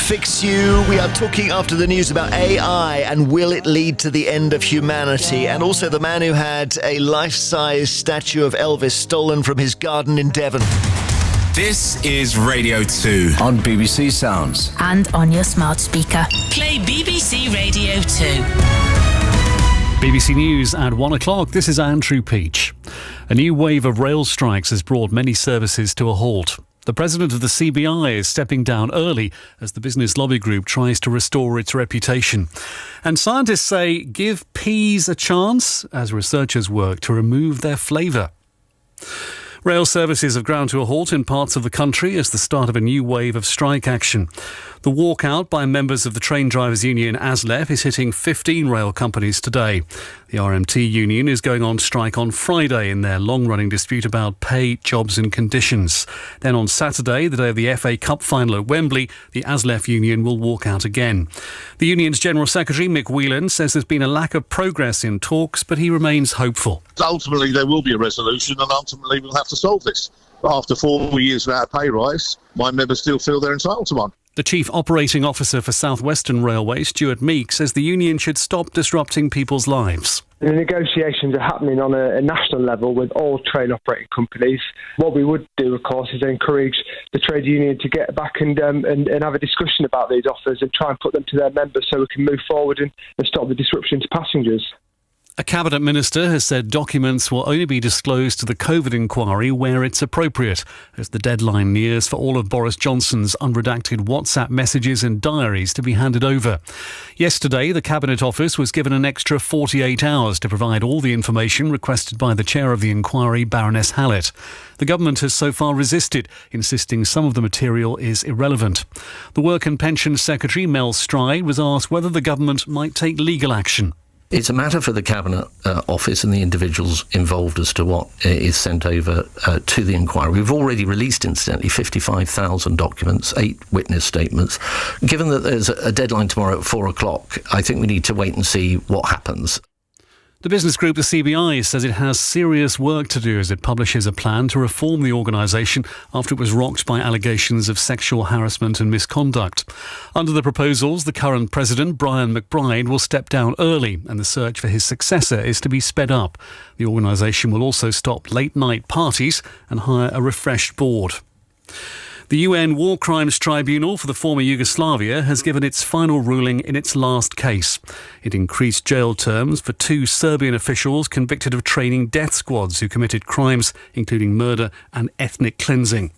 Fix You. We are talking after the news about AI and will it lead to the end of humanity? And also the man who had a life-size statue of Elvis stolen from his garden in Devon. This is Radio 2 on BBC Sounds and on your smart speaker. Play BBC Radio 2. BBC News at 1 o'clock. This is Andrew Peach. A new wave of rail strikes has brought many services to a halt. The president of the CBI is stepping down early as the business lobby group tries to restore its reputation. And scientists say give peas a chance as researchers work to remove their flavour. Rail services have ground to a halt in parts of the country as the start of a new wave of strike action. The walkout by members of the train drivers' union ASLEF is hitting 15 rail companies today. The RMT union is going on strike on Friday in their long-running dispute about pay, jobs and conditions. Then on Saturday, the day of the FA Cup final at Wembley, the ASLEF union will walk out again. The union's General Secretary, Mick Whelan, says there's been a lack of progress in talks, but he remains hopeful. Ultimately, there will be a resolution and ultimately we'll have to solve this. But after 4 years without a pay rise, my members still feel they're entitled to one. The Chief Operating Officer for South Western Railway, Stuart Meek, says the union should stop disrupting people's lives. The negotiations are happening on a national level with all train operating companies. What we would do, of course, is encourage the trade union to get back and have a discussion about these offers and try and put them to their members so we can move forward and stop the disruption to passengers. A cabinet minister has said documents will only be disclosed to the COVID inquiry where it's appropriate, as the deadline nears for all of Boris Johnson's unredacted WhatsApp messages and diaries to be handed over. Yesterday, the Cabinet Office was given an extra 48 hours to provide all the information requested by the chair of the inquiry, Baroness Hallett. The government has so far resisted, insisting some of the material is irrelevant. The Work and Pensions Secretary, Mel Stride, was asked whether the government might take legal action. It's a matter for the Cabinet Office and the individuals involved as to what is sent over to the inquiry. We've already released, incidentally, 55,000 documents, 8 witness statements. Given that there's a deadline tomorrow at 4 o'clock, I think we need to wait and see what happens. The business group, the CBI, says it has serious work to do as it publishes a plan to reform the organisation after it was rocked by allegations of sexual harassment and misconduct. Under the proposals, the current president, Brian McBride, will step down early and the search for his successor is to be sped up. The organisation will also stop late-night parties and hire a refreshed board. The UN War Crimes Tribunal for the former Yugoslavia has given its final ruling in its last case. It increased jail terms for 2 Serbian officials convicted of training death squads who committed crimes including murder and ethnic cleansing.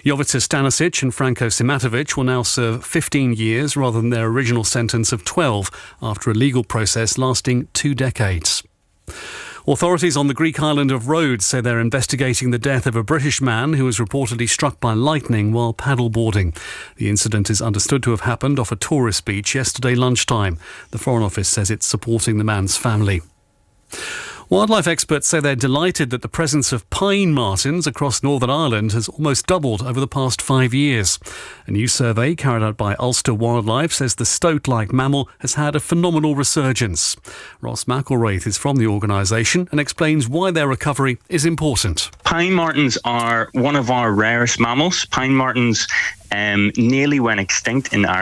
Jovica Stanisic and Franko Simatovic will now serve 15 years rather than their original sentence of 12 after a legal process lasting 2 decades. Authorities on the Greek island of Rhodes say they're investigating the death of a British man who was reportedly struck by lightning while paddleboarding. The incident is understood to have happened off a tourist beach yesterday lunchtime. The Foreign Office says it's supporting the man's family. Wildlife experts say they're delighted that the presence of pine martens across Northern Ireland has almost doubled over the past 5 years. A new survey carried out by Ulster Wildlife says the stoat-like mammal has had a phenomenal resurgence. Ross McElwraith is from the organisation and explains why their recovery is important. Pine martens are one of our rarest mammals. Pine martens nearly went extinct in Ireland.